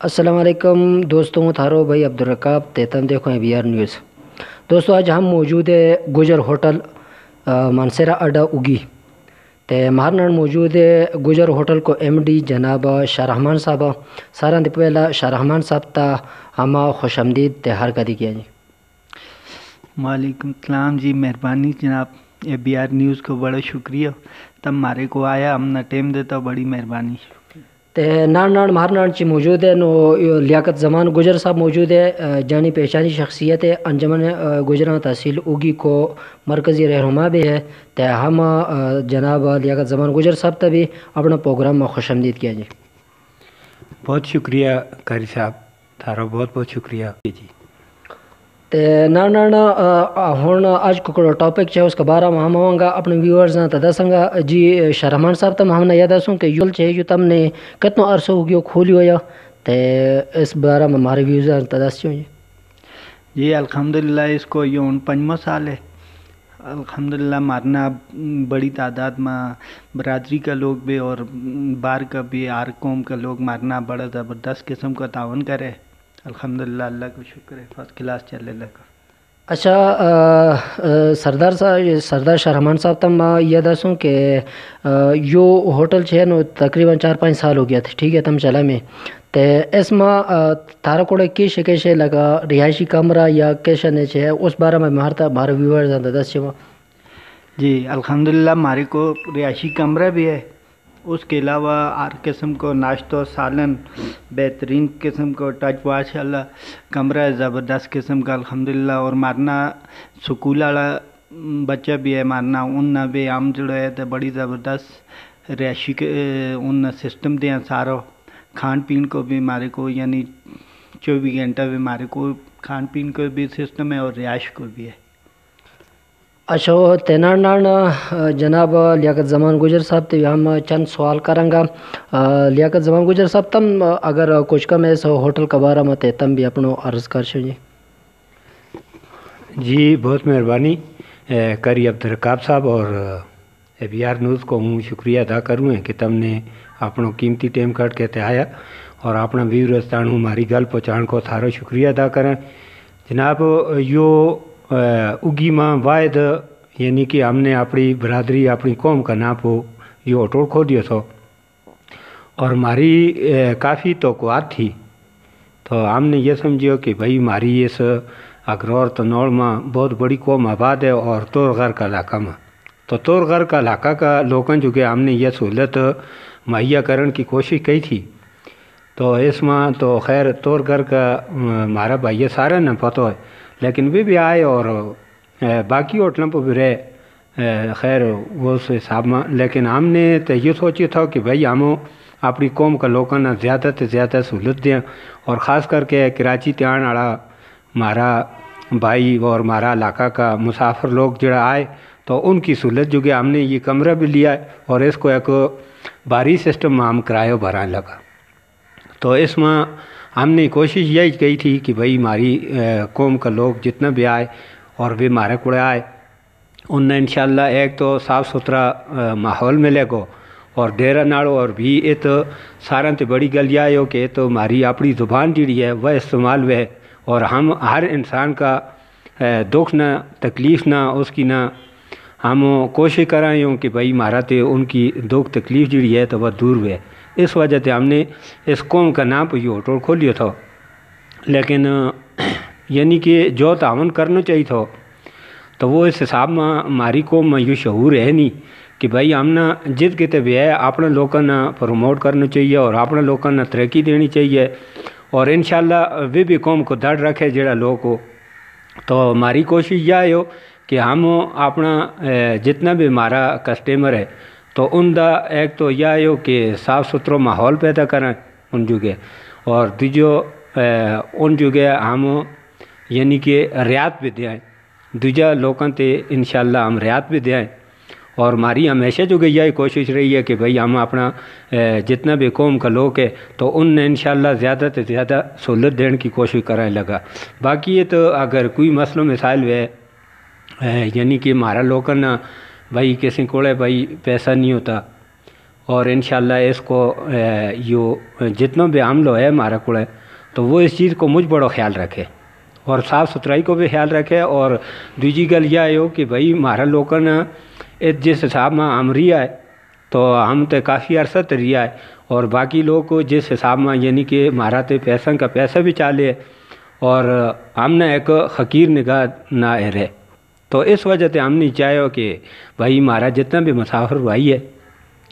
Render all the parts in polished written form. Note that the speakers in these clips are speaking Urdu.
السلام علیکم دوستوں، تھارو بھائی عبدالرقاب تیتم دیکھو ہیں بی آر نیوز۔ دوستوں آج ہم موجود ہے گجر ہوٹل مانسیرا اڈا اگی تے مہارنان موجود ہے گجر ہوٹل کو ایم ڈی جناب شاہ رحمان صاحب سارا دی پہلا شاہ رحمان صاحب تا ہما خوش آمدید تے ہر کدی کیا جی۔ وعلیکم السلام جی، مہربانی جناب، اے بی آر نیوز کو بڑا شکریہ، تم ہمارے کو آیا ہم نے ٹائم دیتا، بڑی مہربانی۔ تے نان مہارنان چی موجود ہے نو لیاقت زمان گجر صاحب موجود ہے، جانی پہچانی شخصیت ہے، انجمن گجراں تحصیل اگی کو مرکزی رہنما بھی ہے تے ہم جناب لیاقت زمان گجر صاحب تا بھی اپنا پروگرام میں خوش آمدید کیا جی۔ بہت شکریہ قاری صاحب، تھارا بہت بہت شکریہ جی۔ تے نان ہن آج کو ٹاپک چاہے اس کے بارے میں ہم آؤں گا اپنے ویورز تا دسنگا جی۔ شاہ رحمان صاحب تم ہم نے یاد دسوں کہ یول چاہے جو تم نے کتنا عرصہ ہو گیا کھولی ہویا تے اس بارے میں ہمارے ویورز تا دسوں جی الحمدللہ اس کو یوں 5واں سال ہے الحمدللہ، مارنا بڑی تعداد میں برادری کا لوگ بھی اور بار کا بھی ہر قوم کا لوگ مارنا بڑا زبردست قسم کا تعاون کرے، الحمدللہ، اللہ کا شکر ہے، فرسٹ کلاس چلے لگا۔ اچھا سردار شاہ رحمان صاحب تم یہ دسوں کہ یو ہوٹل چھے نو تقریباً 4-5 سال ہو گیا تھے، ٹھیک ہے تم چلا میں تے اس میں تھارا کوڑے کیشے لگا رہائشی کمرہ یا کیشے نے چھے اس بارے میں ہمارے ویورز دس چھے۔ جی الحمدللہ ہمارے کو رہائشی کمرہ بھی ہے، اس کے علاوہ ہر قسم کو ناشتہ سالن بہترین قسم کو ٹچ ماشاء اللہ کمرہ ہے، زبردست قسم کا الحمدللہ، اور مارنا سکول والا بچہ بھی ہے، مارنا ان بھی ہم جڑے ہے تو بڑی زبردست رہائشی ان سسٹم دیں سارا، کھان پین کو بھی ہمارے کو یعنی 24 گھنٹہ بھی ہمارے کو کھان پین کو بھی سسٹم ہے اور رہائش کو بھی ہے۔ اچھا تینان جناب لیاقت زمان گجر صاحب تے ہم چند سوال کریں گا۔ لیاقت زمان گجر صاحب تم اگر کچھ کم ہے سو ہوٹل کا بارہ میں تم بھی اپنو عرض کر شو جی۔ جی بہت مہربانی قاری عبدالرقاب صاحب اور بی آر نیوز کو ہوں شکریہ ادا کروں ہیں کہ تم نے اپنا قیمتی ٹائم کٹ کے آیا اور اپنا ویورستان ہماری گل پہنچان کو تھارا شکریہ ادا کریں جناب۔ یو اگی ماں واحد یعنی کہ ہم نے اپنی برادری اپنی قوم کا نام ہو یہ ہوٹل کھول دیا تھا اور ہماری کافی توقعات تھی، تو ہم نے یہ سمجھو کہ بھائی ہماری اس اگرور تنوڑ میں بہت بڑی قوم آباد ہے اور تور غر کا علاقہ میں، تو تور غر کا علاقہ کا لوگوں جو کہ ہم نے یہ سہولت مہیا کرنے کی کوشش کی تھی، تو اس میں تو خیر تور غر کا ہمارا بھائی سارے نہ پتہ ہے، لیکن بھی آئے اور باقی ہوٹلوں پہ بھی رہے خیر وہ اس حساب میں، لیکن ہم نے تو یہ سوچا تھا کہ بھائی ہم اپنی قوم کا لوگوں نے زیادہ سے زیادہ سہولت دیں، اور خاص کر کے کراچی تے آنے والا ہمارا بھائی اور ہمارا علاقہ کا مسافر لوگ جڑا آئے تو ان کی سہولت جو کہ ہم نے یہ کمرہ بھی لیا اور اس کو ایک باری سسٹم میں ہم کرایہ بھرانے لگا، تو اس میں ہم نے کوشش یہی کی تھی کہ بھائی ہماری قوم کا لوگ جتنا بھی آئے اور بھی ہمارے کوڑے آئے ان نے انشاءاللہ ایک تو صاف ستھرا ماحول ملے گا اور ڈیرا ناڑو، اور بھی یہ تو سارا تے بڑی گل یہ ہو کہ یہ تو ہماری اپنی زبان جڑی ہے وہ استعمال ہوئے، اور ہم ہر انسان کا دکھ نہ تکلیف نہ اس کی نہ ہم کوشش کر رہے ہوں کہ بھائی ہمارا تے ان کی دکھ تکلیف جڑی ہے تو وہ دور ہوئے، اس وجہ سے ہم نے اس قوم کا نام پہ یہ ہوٹل کھولیا تھا، لیکن یعنی کہ جو تعاون کرنا چاہیے تھا تو وہ اس حساب میں ہماری قوم میں یہ شعور ہے نہیں کہ بھائی ہم نے جد کتے بھی ہے اپنے لوگوں نے پروموٹ کرنا چاہیے اور اپنے لوگوں نے ترقی دینی چاہیے، اور انشاءاللہ وہ بھی قوم کو دڑ رکھے جڑا لوگ کو، تو ہماری کوشش یہ ہو کہ ہم اپنا جتنا بھی ہمارا کسٹمر ہے تو ان دا ایک تو یہ ہو کہ صاف ستھرا ماحول پیدا کریں ان جگہ، اور دوجو ان جگہ ہم یعنی کہ رعایت بھی دیں دوجا لوگوں تے انشاءاللہ ہم رعایت بھی دیں، اور ہماری ہمیشہ جو کہ یہ کوشش رہی ہے کہ بھئی ہم اپنا جتنا بھی قوم کا لوگ ہے تو ان نے انشاءاللہ زیادہ سے زیادہ سہولت دینے کی کوشش کرنے لگا۔ باقی یہ تو اگر کوئی مسئلہ مسائل ہے یعنی کہ ہمارا لوگوں نے بھائی کسی کوڑے بھائی پیسہ نہیں ہوتا اور انشاءاللہ اس کو یہ جتنا بھی عمل ہے ہمارا کو ہے تو وہ اس چیز کو مجھ بڑا خیال رکھے اور صاف ستھرائی کو بھی خیال رکھے. اور دوسری گل یہ ہو کہ بھائی ہمارا لوگوں نے جس حساب میں ہم رہا ہے تو ہم تو کافی عرصہ تک رہا ہے اور باقی لوگ کو جس حساب میں یعنی کہ ہمارا تو پیسہ کا پیسہ بھی چالے اور ہم نے ایک حقیر نگاہ نہ رہے. تو اس وجہ سے ہم نے چاہو کہ بھائی ہمارا جتنا بھی مسافر بھائی ہے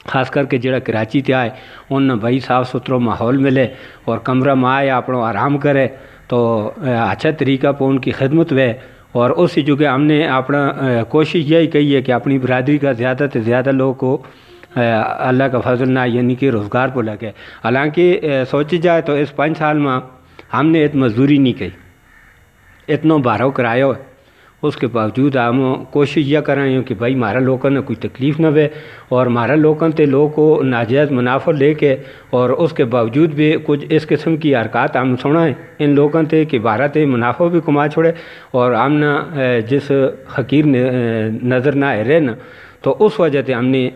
خاص کر کے جڑا کراچی تے آئے ان بھائی صاف ستھرا ماحول ملے اور کمرہ میں آئے اپنا آرام کرے تو اچھا طریقہ پہ ان کی خدمت ہوئے. اور اس جگہ ہم نے اپنا کوشش یہی کی ہے کہ اپنی برادری کا زیادہ سے زیادہ لوگوں کو اللہ کا فضل نہ یعنی کہ روزگار پہ لگے. حالانکہ سوچی جائے تو اس 5 سال میں ہم نے ات مزدوری نہیں کی اتنا بارہ کرایا ہے. اس کے باوجود ہم کوشش یہ کر رہے ہیں کہ بھائی ہمارا لوگوں نے کوئی تکلیف نہ ہوئے اور ہمارا لوگوں تے لوگوں کو ناجائز منافع لے کے اور اس کے باوجود بھی کچھ اس قسم کی حرکات ہم سنا ہے ان لوگوں تے کہ بارہ تے منافع بھی کما چھوڑے اور ہم نہ جس حقیر نظر نہ رہے نا. تو اس وجہ سے ہم نے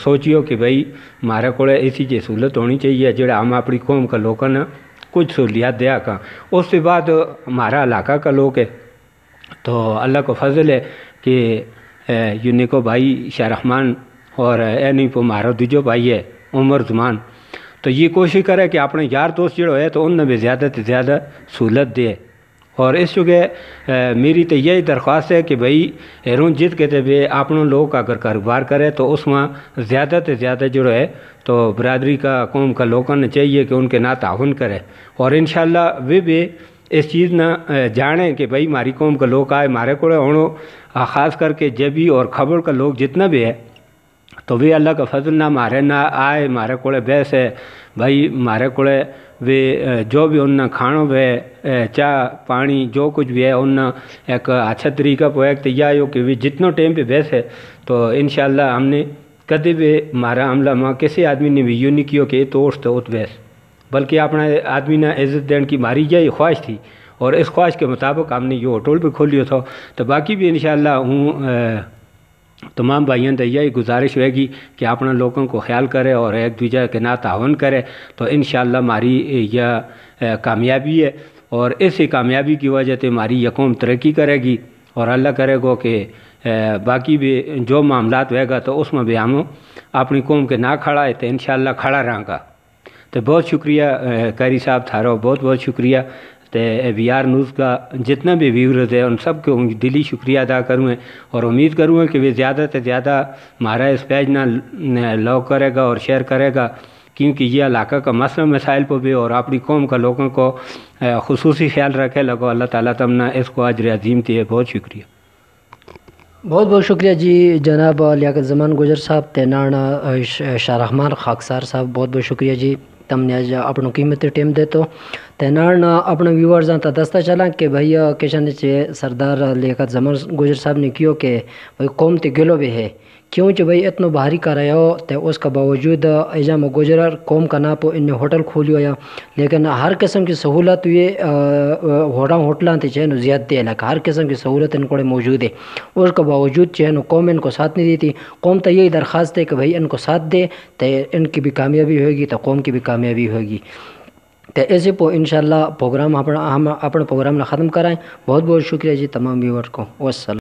سوچیو کہ بھائی ہمارے کو ایسی جی سہولت ہونی چاہیے جڑا ہم اپنی قوم کا لوگوں نے کچھ سہولیات دیا کا. اس کے بعد ہمارا علاقہ کا لوگ ہے تو اللہ کو فضل ہے کہ یونیکو بھائی شاہ رحمان اور نہیں پو ہمارا دوجو بھائی ہے عمر زمان تو یہ کوشش کرے کہ اپنے یار دوست جڑو ہے تو ان میں بھی زیادہ سے زیادہ سہولت دے. اور اس جگہ میری تو یہی درخواست ہے کہ بھائی ایرون جیت کے بھی اپنے لوگ اگر کاروبار کرے تو اس میں زیادہ سے زیادہ جڑو ہے تو برادری کا قوم کا لوگوں نے چاہیے کہ ان کے نہ تعاون کرے اور انشاءاللہ وہ بھی اس چیز نہ جانیں کہ بھائی ہماری قوم کا لوگ آئے ہمارے کو ہونو خاص کر کے جبی اور خبر کا لوگ جتنا بھی ہے تو وہ اللہ کا فضل نہ ہمارے نہ آئے ہمارے کو بیس ہے بھائی ہمارے کو وہ جو بھی ان کھانوں ہے چاہ پانی جو کچھ بھی ہے ان ایک اچھا طریقہ پہ ایک تیار ہو کہ وہ جتنا ٹائم پہ بیس ہے تو انشاءاللہ ہم نے کدی بھی ہمارا عملہ ماں کسی آدمی نے بھی یوں نہیں کیا کہ یہ توڑ تو ات بیس بلکہ اپنا آدمی نے عزت دین کی ہماری یہی خواہش تھی اور اس خواہش کے مطابق ہم نے یہ ہوٹل بھی کھولیا تھا. تو باقی بھی انشاءاللہ ہوں تمام بھائیوں سے یہی گزارش ہوئے گی کہ اپنا لوگوں کو خیال کرے اور ایک دوسرے کے نہ تعاون کرے تو انشاءاللہ ہماری یہ کامیابی ہے اور اسی کامیابی کی وجہ سے ہماری یہ قوم ترقی کرے گی اور اللہ کرے گا کہ باقی بھی جو معاملات ہوئے گا تو اس میں بھی ہم اپنی قوم کے نہ کھڑا ہے تو انشاءاللہ کھڑا رہاں گا. تو بہت شکریہ قاری صاحب تھارو بہت بہت شکریہ. تو ABR نیوز کا جتنا بھی ویورز ہے ان سب کو دلی شکریہ ادا کروں اور امید کروں کہ وہ زیادہ سے زیادہ ہمارا اس پیج نہ لو کرے گا اور شیئر کرے گا کیونکہ یہ علاقہ کا مسئلہ مسائل پہ بھی اور اپنی قوم کا لوگوں کو خصوصی خیال رکھے لگو. اللہ تعالیٰ تمنا اس کو اجر عظیم تھی. بہت شکریہ. بہت بہت شکریہ جی جناب لیاقت زمان گجر صاحب تینانا شاہ رحمان خاکسار صاحب بہت بہت شکریہ جی تم نے آج اپنا قیمتی ٹیم دے تو تینان اپنے ویورزاں تا دستہ چلا کہ بھائی کشن چے سردار لیاقت زمان گجر صاحب نے کیوں کہ بھائی قوم تے گلو بھی ہے کیوں چ بھائی اتنا باہری کر رہے ہو تو اس کا باوجود ایجام گجر قوم کا ناپ ان ہوٹل کھولی ہوا لیکن ہر قسم کی سہولت یہ ہوٹلاں تے چین زیادہ دے لگا ہر قسم کی سہولت ان کو موجود ہے اس کا باوجود چین قوم ان کو ساتھ نہیں دیتی. قوم تو یہی درخواست ہے کہ بھائی ان کو ساتھ دے تو ان کی بھی کامیابی ہوگی تو قوم کی بھی کامیابی ہوگی. تو ایسے پو انشاءاللہ پروگرام ہم اپنا پروگرام ختم کرائیں. بہت بہت شکریہ جی تمام ویور کو. والسلام.